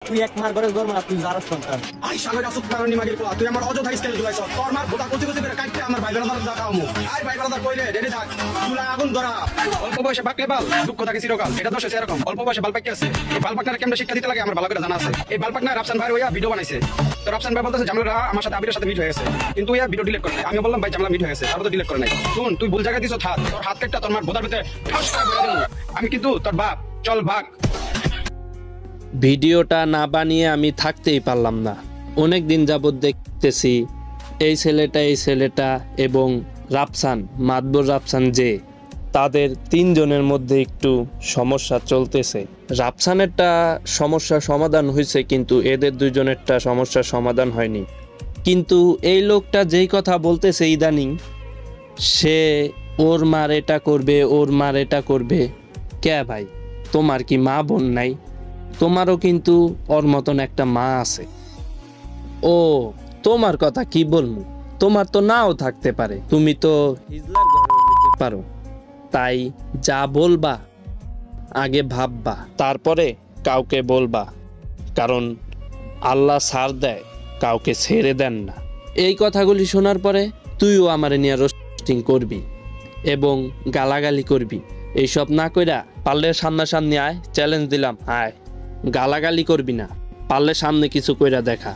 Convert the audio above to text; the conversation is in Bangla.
তুই এক মার ঘরে জন্ম না, তুই যারা সন্তান। আই শালা রাসুল কারণে মাগির পোলা তুই আমার অযথা স্কেল দিলাইছ তোর মার গোটা কচি কচি করে কাটতে আমার ভাই বেড়াদার দেখামু আই ভাই বেড়াদার কইলে রেডি থাক তুলা আগুন ধরা অল্প বয়সে বাকলে বাল দুঃখ থাকে চিরকাল এটা দোষ এরকম অল্প বয়সে বাল পাকি আছে এই বাল পাকনার কেমনে শিক্ষা দিতে লাগে আমার ভালো করে জানা আছে এই বাল পাকনা রাফসান ভাই হইয়া ভিডিও বানাইছে তো রাফসান ভাই বলতেছে জামলা আমার সাথে আবিরের সাথে মিট হয়ে গেছে কিন্তু ইয়া ভিডিও ডিলিট করতে আমি বললাম ভাই জামলা মিট হয়ে গেছে তারপর তো ডিলিট করে নাই শুন তুই ভুল জায়গায় দিছ হাত তোর হাত কেটে তোর মার বোদার ভিতরে ঠাস করে বলে দেব আমি কিন্তু তোর বাপ চল ভাগ। ভিডিওটা না বানিয়ে আমি থাকতেই পারলাম না। অনেক দিন যাবত দেখতেছি এই ছেলেটা এবং রাফসান মাতবর রাফসান যে তাদের তিনজনের মধ্যে একটু সমস্যা চলতেছে। রাফসানেরটা সমস্যার সমাধান হয়েছে কিন্তু এদের দুইজনেরটা সমস্যার সমাধান হয়নি। কিন্তু এই লোকটা যেই কথা বলতেছে ইদানিং সে ওর মার এটা করবে ওর মার এটা করবে। কে ভাই তোমার কি মা বোন নাই? তোমারও কিন্তু ওর মতন একটা মা আছে। ও তোমার কথা কি বলবো, তোমার তো নাও থাকতে পারে, তুমি তো হিজলার ঘরে হইতে পারো। তাই যা বলবা আগে ভাববা তারপরে কাউকে বলবা, কারণ আল্লাহ ছাড় দেয় কাউকে ছেড়ে দেন না। এই কথাগুলি শোনার পরে তুইও আমারে নিয়ে রোস্টিং করবি এবং গালাগালি করবি। এইসব না কইরা পারলে সামনাসামনি আয়, চ্যালেঞ্জ দিলাম, আয় গালাগালি করবি না, পারলে সামনে কিছু কইরা দেখা।